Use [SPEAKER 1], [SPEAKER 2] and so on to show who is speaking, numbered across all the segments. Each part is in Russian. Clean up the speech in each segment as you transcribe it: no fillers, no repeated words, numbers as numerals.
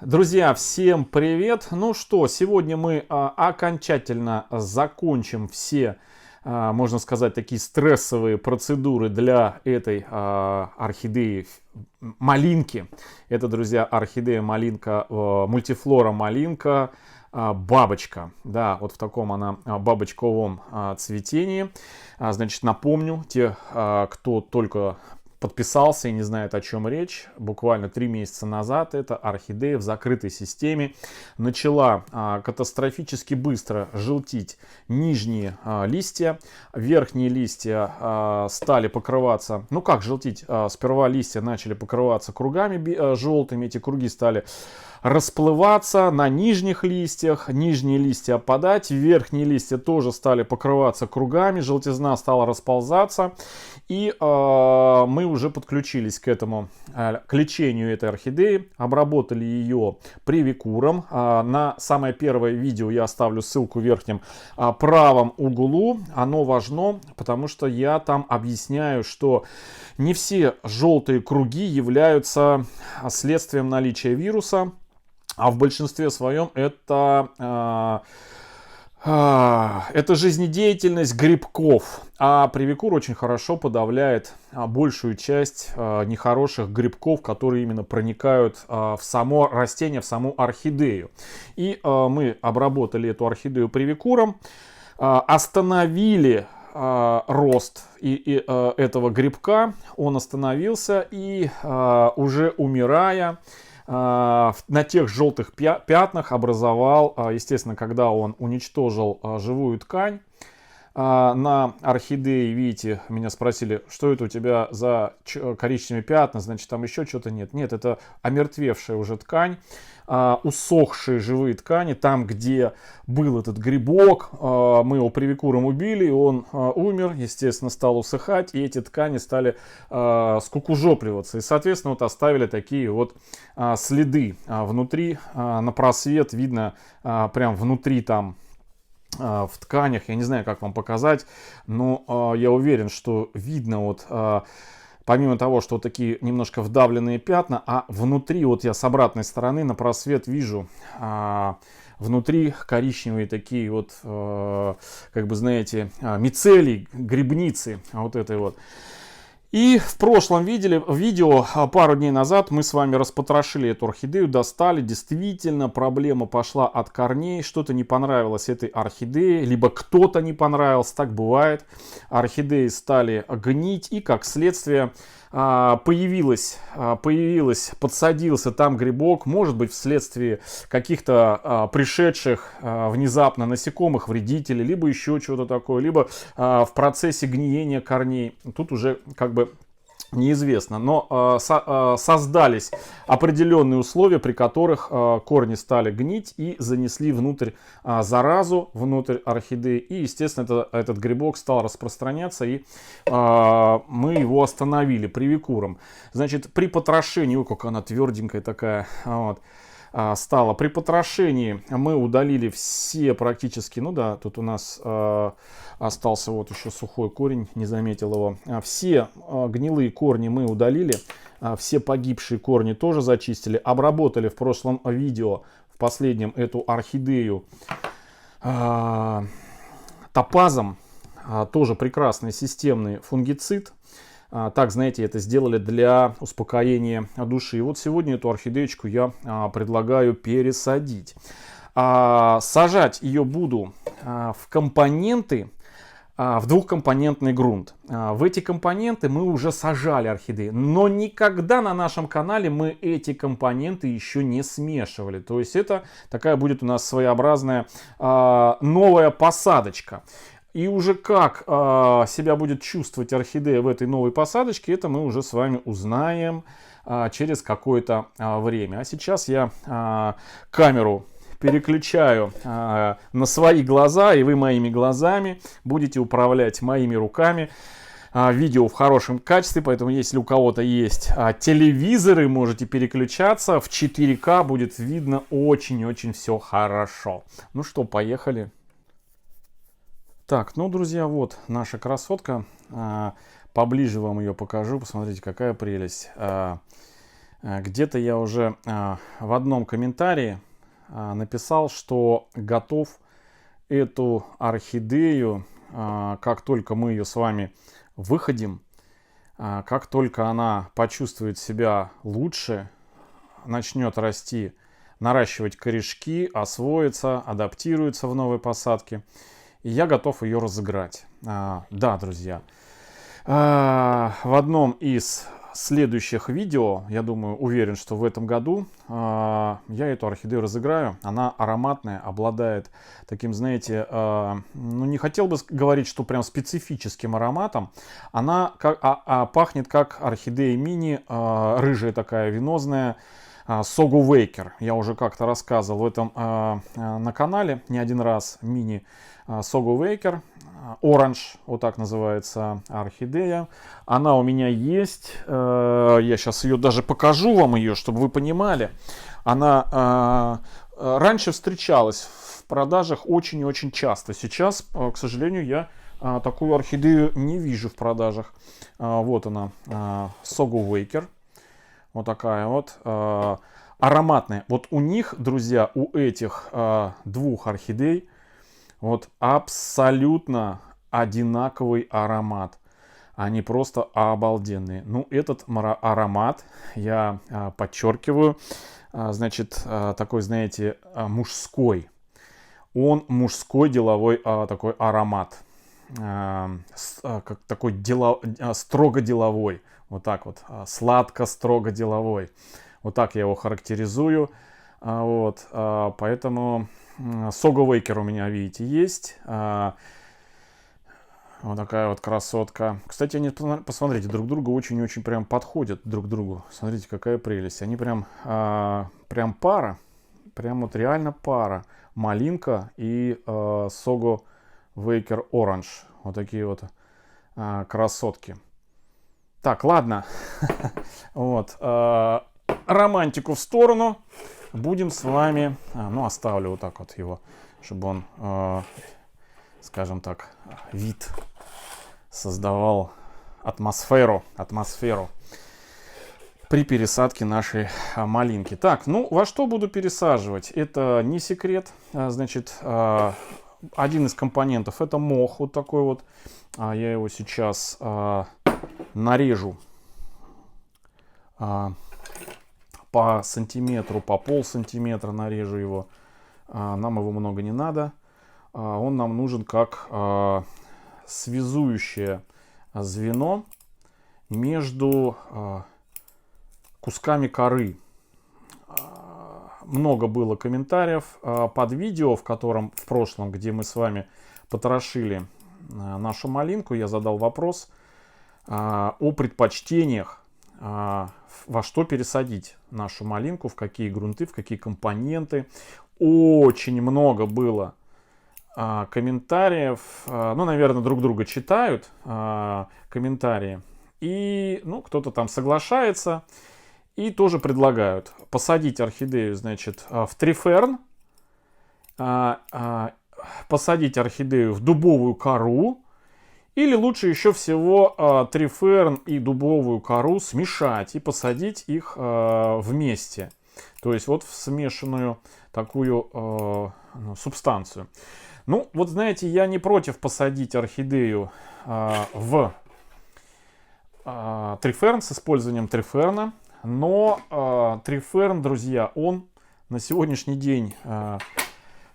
[SPEAKER 1] Друзья, всем привет! Ну что, сегодня мы окончательно закончим все, можно сказать, такие стрессовые процедуры для этой орхидеи малинки. Это, друзья, орхидея малинка, мультифлора малинка, бабочка. Да, вот в таком она бабочковом цветении. Значит, напомню, те, кто только подписался и не знает, о чем речь. Буквально 3 месяца назад эта орхидея в закрытой системе начала катастрофически быстро желтить нижние листья. Верхние листья стали покрываться, ну как желтить, сперва листья начали покрываться кругами желтыми, эти круги стали расплываться на нижних листьях, нижние листья опадать, верхние листья тоже стали покрываться кругами, желтизна стала расползаться, и мы уже подключились к этому, к лечению этой орхидеи, обработали ее привикуром. На самое первое видео я оставлю ссылку в верхнем правом углу, оно важно, потому что я там объясняю, что не все желтые круги являются следствием наличия вируса. А в большинстве своем это жизнеdeятельность грибков. А привикур очень хорошо подавляет большую часть нехороших грибков, которые именно проникают в само растение, в саму орхидею. И мы обработали эту орхидею привикуром, остановили рост этого грибка. Он остановился и уже умирая, на тех желтых пятнах образовал, естественно, когда он уничтожил живую ткань на орхидее, видите, меня спросили, что это у тебя за коричневые пятна, значит, там еще что-то нет. Нет, это омертвевшая уже ткань, усохшие живые ткани, там, где был этот грибок, мы его привикуром убили, он умер, естественно, стал усыхать, и эти ткани стали скукожопливаться, и, соответственно, вот оставили такие вот следы внутри, на просвет видно прям внутри там в тканях, я не знаю, как вам показать, но я уверен, что видно вот, помимо того, что вот такие немножко вдавленные пятна, а внутри, вот я с обратной стороны на просвет вижу, внутри коричневые такие вот, как бы, знаете, мицелий, грибницы, вот этой вот. И в прошлом видео пару дней назад мы с вами распотрошили эту орхидею, достали. Действительно, проблема пошла от корней. Что-то не понравилось этой орхидее, либо кто-то не понравился, так бывает. Орхидеи стали гнить, и как следствие подсадился там грибок, может быть, вследствие каких-то пришедших внезапно насекомых, вредителей, либо еще чего-то такое, либо в процессе гниения корней. Тут уже как бы неизвестно, но создались определенные условия, при которых корни стали гнить и занесли внутрь заразу, внутрь орхидеи, и, естественно, этот грибок стал распространяться, и мы его остановили привикуром. Значит, при потрошении, ой, как она тверденькая такая, вот, стала. При потрошении мы удалили все практически, ну да, тут у нас остался вот еще сухой корень, не заметил его. Все гнилые корни мы удалили, все погибшие корни тоже зачистили. Обработали в прошлом видео, в последнем, эту орхидею топазом, тоже прекрасный системный фунгицид. Так, знаете, это сделали для успокоения души. И вот сегодня эту орхидеечку я предлагаю пересадить. Сажать ее буду в компоненты, в двухкомпонентный грунт. В эти компоненты мы уже сажали орхидеи, но никогда на нашем канале мы эти компоненты еще не смешивали. То есть это такая будет у нас своеобразная новая посадочка. И уже как себя будет чувствовать орхидея в этой новой посадочке, это мы уже с вами узнаем через какое-то время. А сейчас я камеру переключаю на свои глаза, и вы моими глазами будете управлять моими руками. Видео в хорошем качестве, поэтому если у кого-то есть телевизоры, можете переключаться. В 4К будет видно очень-очень все хорошо. Ну что, поехали. Так, ну, друзья, вот наша красотка. Поближе вам ее покажу. Посмотрите, какая прелесть. Где-то я уже в одном комментарии написал, что готов эту орхидею, как только мы ее с вами выходим, как только она почувствует себя лучше, начнет расти, наращивать корешки, освоится, адаптируется в новой посадке, и я готов ее разыграть. Да, друзья, в одном из следующих видео, я думаю, уверен, что в этом году я эту орхидею разыграю. Она ароматная, обладает таким, знаете, ну не хотел бы говорить, что прям специфическим ароматом. Она пахнет как орхидея мини, рыжая такая, венозная, Согу Вейкер. Я уже как-то рассказывал в этом на канале не один раз. Мини Согу Вейкер. Оранж, вот так называется орхидея. Она у меня есть. Я сейчас ее даже покажу вам ее, чтобы вы понимали. Она раньше встречалась в продажах очень и очень часто. Сейчас, к сожалению, я такую орхидею не вижу в продажах. Вот она, Согу Вейкер. Вот такая вот. Ароматная. Вот у них, друзья, у этих двух орхидей вот абсолютно одинаковый аромат. Они просто обалденные. Ну, этот аромат, я подчеркиваю, значит, такой, знаете, мужской. Он мужской деловой такой аромат. Как такой строго деловой. Вот так вот. Сладко, строго деловой. Вот так я его характеризую. Вот. Поэтому Согу Вейкер у меня, видите, есть. Вот такая вот красотка. Кстати, они, посмотрите, друг другу очень-очень прям подходят друг к другу. Смотрите, какая прелесть. Они прям пара. Прям вот реально пара. Малинка и Согу Вейкер Оранж. Вот такие вот красотки. Так, ладно. Вот. Романтику в сторону. Будем с вами, ну оставлю вот так вот его, чтобы он, скажем так, вид создавал, атмосферу при пересадке нашей малинки. Так, ну во что буду пересаживать? Это не секрет. Значит, один из компонентов это мох вот такой вот. Я его сейчас нарежу по сантиметру, по полсантиметра нарежу его. Нам его много не надо. Он нам нужен как связующее звено между кусками коры. Много было комментариев под видео, в котором в прошлом, где мы с вами потрошили нашу малинку, я задал вопрос о предпочтениях, во что пересадить нашу малинку, в какие грунты, в какие компоненты. Очень много было комментариев. Ну, наверное, друг друга читают комментарии. И, ну, кто-то там соглашается. И тоже предлагают посадить орхидею, значит, в триферн. Посадить орхидею в дубовую кору. Или лучше еще всего триферн и дубовую кору смешать и посадить их вместе. То есть вот в смешанную такую субстанцию. Ну, вот знаете, я не против посадить орхидею в триферн с использованием триферна. Но триферн, друзья, он на сегодняшний день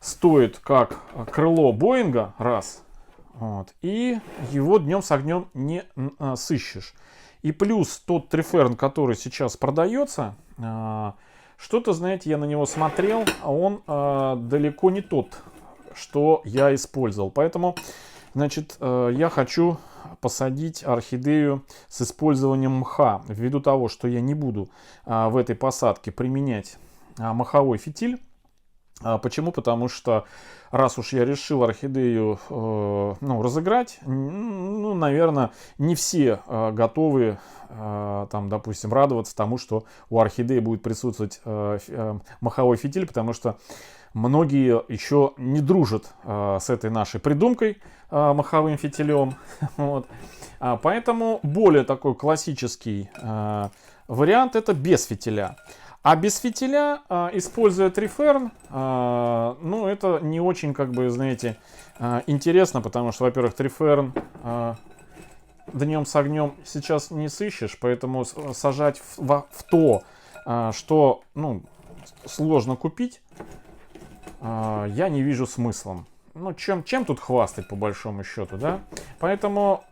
[SPEAKER 1] стоит как крыло Боинга, раз. Вот, и его днем с огнем не сыщешь. И плюс тот триферн, который сейчас продается, что-то, знаете, я на него смотрел, а он далеко не тот, что я использовал. Поэтому, значит, я хочу посадить орхидею с использованием мха. Ввиду того, что я не буду в этой посадке применять маховой фитиль. Почему? Потому что раз уж я решил орхидею разыграть, ну, наверное, не все готовы, там, допустим, радоваться тому, что у орхидеи будет присутствовать маховой фитиль, потому что многие еще не дружат с этой нашей придумкой маховым фитилем. Вот. Поэтому более такой классический вариант это без фитиля. А без фитиля, используя триферн, ну, это не очень, как бы, знаете, интересно, потому что, во-первых, триферн днем с огнем сейчас не сыщешь, поэтому сажать в то, что, ну, сложно купить, я не вижу смыслом. Ну, чем тут хвастать, по большому счету, да? Поэтому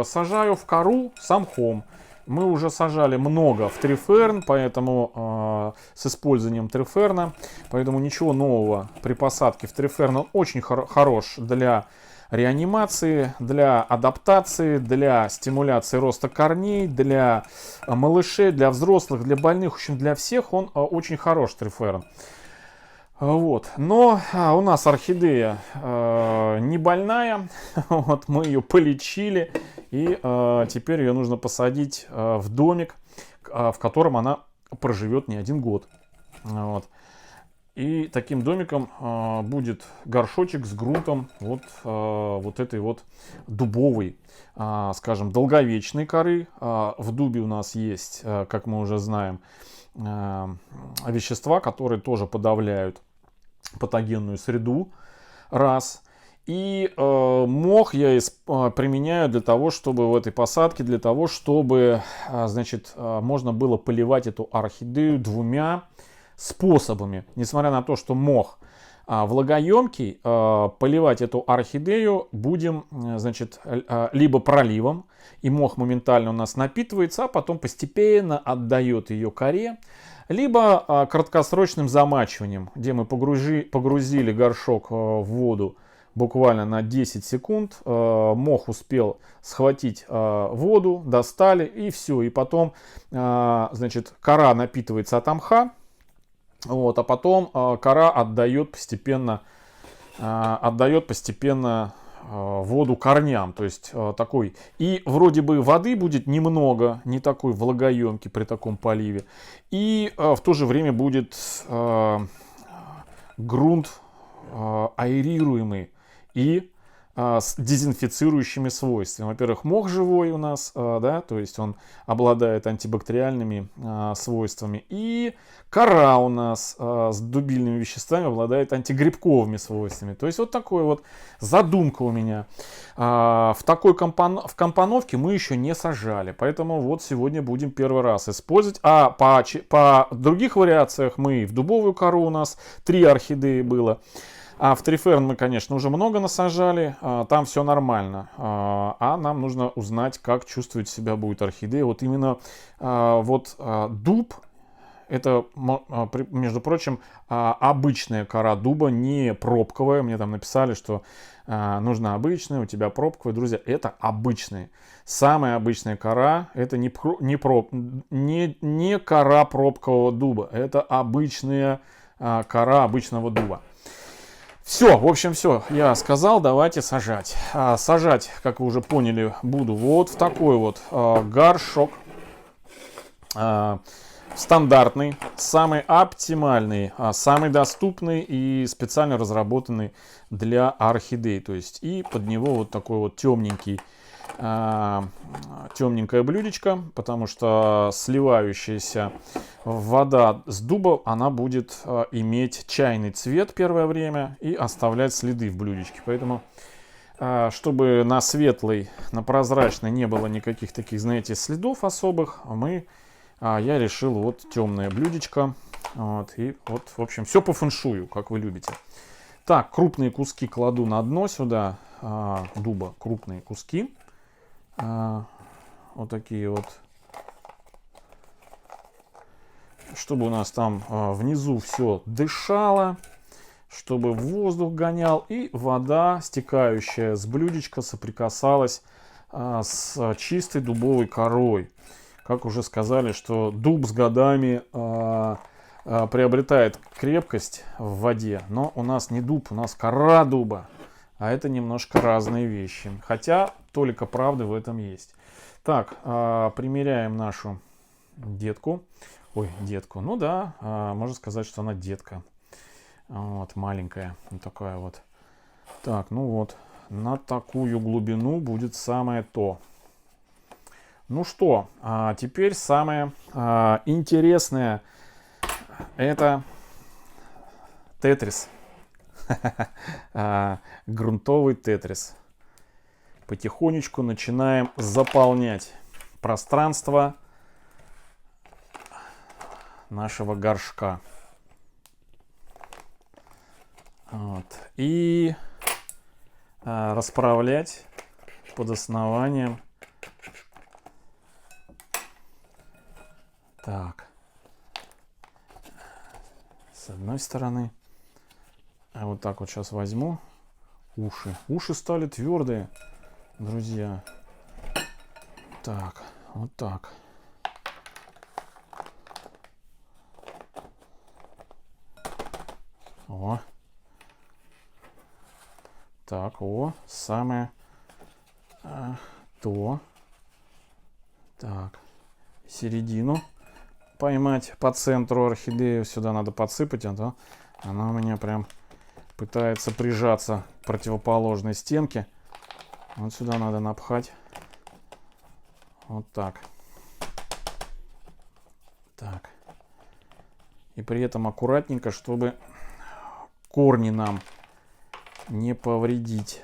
[SPEAKER 1] сажаю в кору с мхом. Мы уже сажали много в триферн, поэтому с использованием триферна. Поэтому ничего нового при посадке в триферн. Он очень хорош для реанимации, для адаптации, для стимуляции роста корней, для малышей, для взрослых, для больных. В общем, для всех он очень хорош, триферн. Вот. Но у нас орхидея не больная, вот, мы ее полечили, и теперь ее нужно посадить в домик, в котором она проживет не один год. Вот. И таким домиком будет горшочек с грунтом вот этой вот дубовой, скажем, долговечной коры. В дубе у нас есть, как мы уже знаем, вещества, которые тоже подавляют патогенную среду, раз. И мох я применяю для того, чтобы в этой посадке, для того, чтобы, значит, можно было поливать эту орхидею двумя способами. Несмотря на то, что мох влагоемкий, поливать эту орхидею будем, значит, либо проливом, и мох моментально у нас напитывается, а потом постепенно отдает ее коре, либо краткосрочным замачиванием, где мы погрузили горшок в воду буквально на 10 секунд, мох успел схватить воду, достали, и все. И потом, значит, кора напитывается от мха, вот, а потом кора отдает постепенно воду корням, то есть такой, и вроде бы воды будет немного, не такой влагоемкий при таком поливе, и в то же время будет грунт аэрируемый и с дезинфицирующими свойствами. Во-первых, мох живой у нас, да, то есть он обладает антибактериальными свойствами. И кора у нас с дубильными веществами обладает антигрибковыми свойствами. То есть вот такая вот задумка у меня. В такой компоновке мы еще не сажали, поэтому вот сегодня будем первый раз использовать. А по других вариациях мы в дубовую кору, у нас 3 орхидеи было. А в триферн мы, конечно, уже много насажали, там все нормально. А нам нужно узнать, как чувствует себя будет орхидея. Вот именно вот дуб, это, между прочим, обычная кора дуба, не пробковая. Мне там написали, что нужна обычная, у тебя пробковая. Друзья, это обычные. Самая обычная кора, это не кора пробкового дуба, это обычная кора обычного дуба. Все, в общем, все, я сказал, давайте сажать. Сажать, как вы уже поняли, буду вот в такой вот горшок. Стандартный, самый оптимальный, самый доступный и специально разработанный для орхидей. То есть и под него вот такой вот темненькое блюдечко, потому что сливающаяся вода с дуба, она будет иметь чайный цвет первое время и оставлять следы в блюдечке. Поэтому, чтобы на светлой, на прозрачной не было никаких таких, знаете, следов особых, я решил вот темное блюдечко. Вот, и вот, в общем, все по фэншую, как вы любите. Так, крупные куски кладу на дно сюда дуба, крупные куски. Вот такие вот. Чтобы у нас там внизу все дышало, чтобы воздух гонял и вода, стекающая с блюдечка, соприкасалась с чистой дубовой корой. Как уже сказали, что дуб с годами приобретает крепкость в воде, но у нас не дуб, у нас кора дуба, а это немножко разные вещи. Хотя толика правды в этом есть. Так, примеряем нашу детку. Ой, детку. Ну да, можно сказать, что она детка. Вот, маленькая. Вот такая вот. Так, ну вот. На такую глубину будет самое то. Ну что, теперь самое интересное. Это тетрис. Грунтовый тетрис. Потихонечку начинаем заполнять пространство нашего горшка. Вот. И расправлять под основанием. Так. С одной стороны. А вот так вот сейчас возьму. Уши. Уши стали твердые, друзья. Так. Вот так. О. Так, самое то. Так, середину поймать по центру орхидею. Сюда надо подсыпать, а то она у меня прям пытается прижаться к противоположной стенке. Вот сюда надо напхать. Вот так. Так. И при этом аккуратненько, чтобы корни нам не повредить.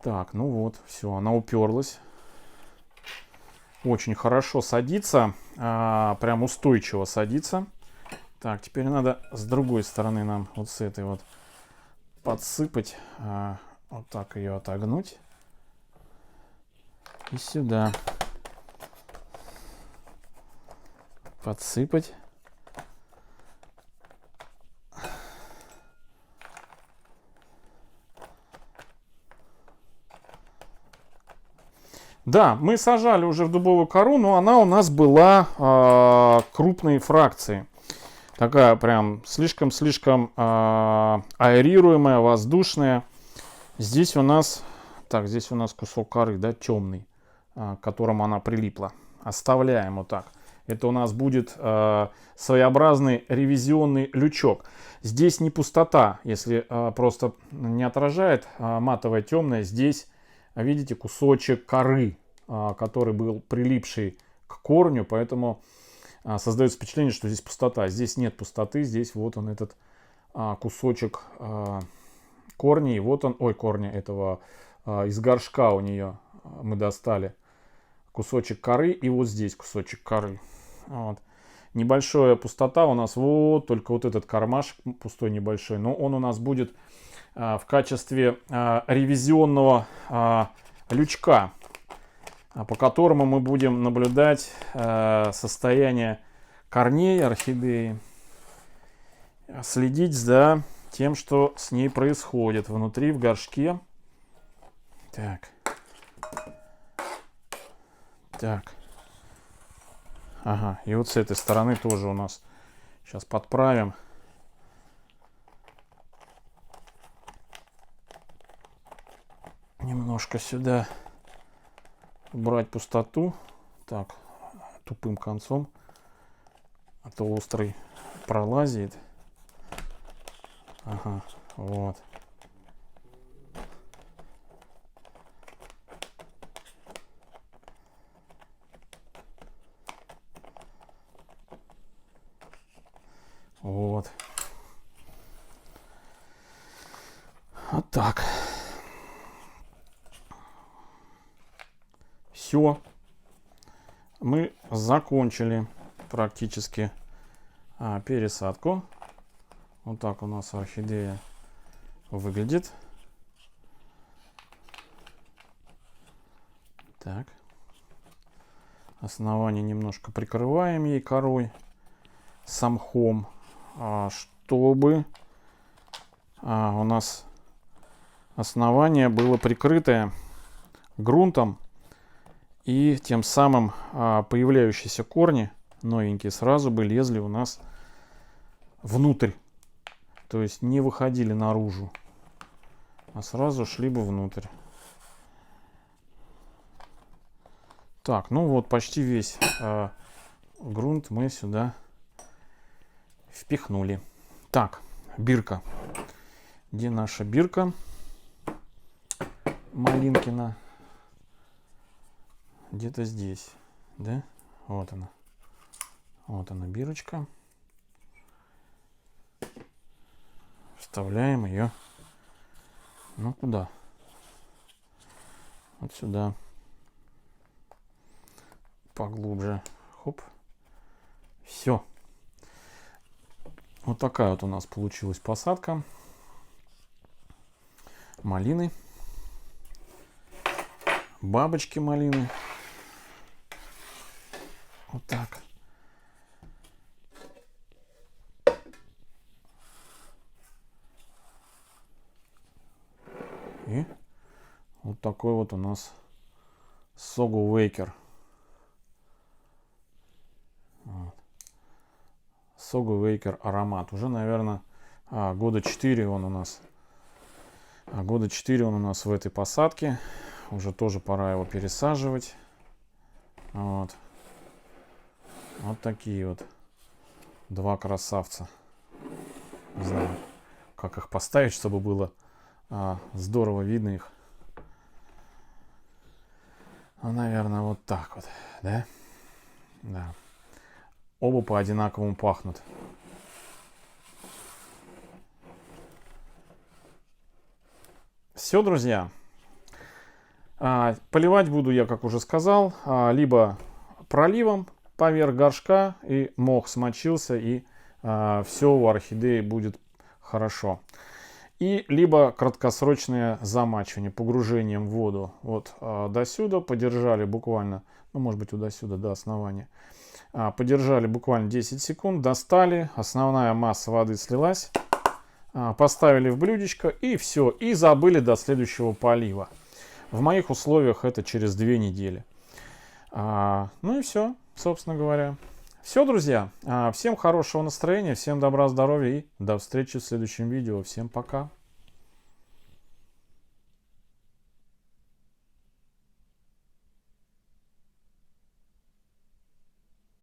[SPEAKER 1] Так, ну вот, все, она уперлась. Очень хорошо садится, прям устойчиво садится. Так, теперь надо с другой стороны нам вот с этой вот подсыпать. Вот так ее отогнуть. И сюда подсыпать. Да, мы сажали уже в дубовую кору, но она у нас была крупной фракции. Такая прям слишком-слишком аэрируемая, воздушная. Здесь у нас, здесь у нас кусок коры, да, темный, к которому она прилипла. Оставляем вот так. Это у нас будет своеобразный ревизионный лючок. Здесь не пустота, если просто не отражает матовая темная. Здесь, видите, кусочек коры, который был прилипший к корню, поэтому создается впечатление, что здесь пустота. Здесь нет пустоты, здесь вот он этот кусочек корней. Вот он, корня этого из горшка у нее мы достали кусочек коры, и вот здесь кусочек коры. Вот. Небольшая пустота у нас, вот только вот этот кармашек пустой небольшой, но он у нас будет в качестве ревизионного лючка, по которому мы будем наблюдать состояние корней орхидеи, следить за тем, что с ней происходит внутри в горшке. Так. Так. Ага, и вот с этой стороны тоже у нас сейчас подправим. Немножко сюда убрать пустоту. Так, тупым концом. А то острый пролазит. Ага, вот. Вот. Вот так. Все. Мы закончили практически пересадку. Вот так у нас орхидея выглядит. Так. Основание немножко прикрываем ей корой с мхом, чтобы у нас основание было прикрытое грунтом, и тем самым появляющиеся корни новенькие сразу бы лезли у нас внутрь, то есть не выходили наружу, а сразу шли бы внутрь. Так, ну вот почти весь грунт мы сюда впихнули. Так, бирка. Где наша бирка? Малинкина. где-то здесь, да? Вот она. Вот она, бирочка. Вставляем ее. Ну, куда? Вот сюда. Поглубже. Хоп. Все. Вот такая вот у нас получилась посадка малины. Бабочки малины. Вот так. И вот такой вот у нас Sogou Waker. Вот. Sogou Waker аромат. Уже, наверное, года 4 он у нас. Года 4 он у нас в этой посадке. Уже тоже пора его пересаживать. Вот. Вот такие вот два красавца. Не знаю, как их поставить, чтобы было здорово видно их. Ну, наверное, вот так вот, да? Да. Оба по одинаковому пахнут. Все, друзья. Поливать буду я, как уже сказал, либо проливом поверх горшка, и мох смочился, и все у орхидеи будет хорошо. И либо краткосрочное замачивание, погружением в воду вот до сюда, подержали буквально, ну, может быть, вот до сюда, до основания. Подержали буквально 10 секунд, достали, основная масса воды слилась, поставили в блюдечко, и все, и забыли до следующего полива. В моих условиях это через 2 недели. Ну и все, собственно говоря. Все, друзья. Всем хорошего настроения, всем добра, здоровья и до встречи в следующем видео. Всем пока.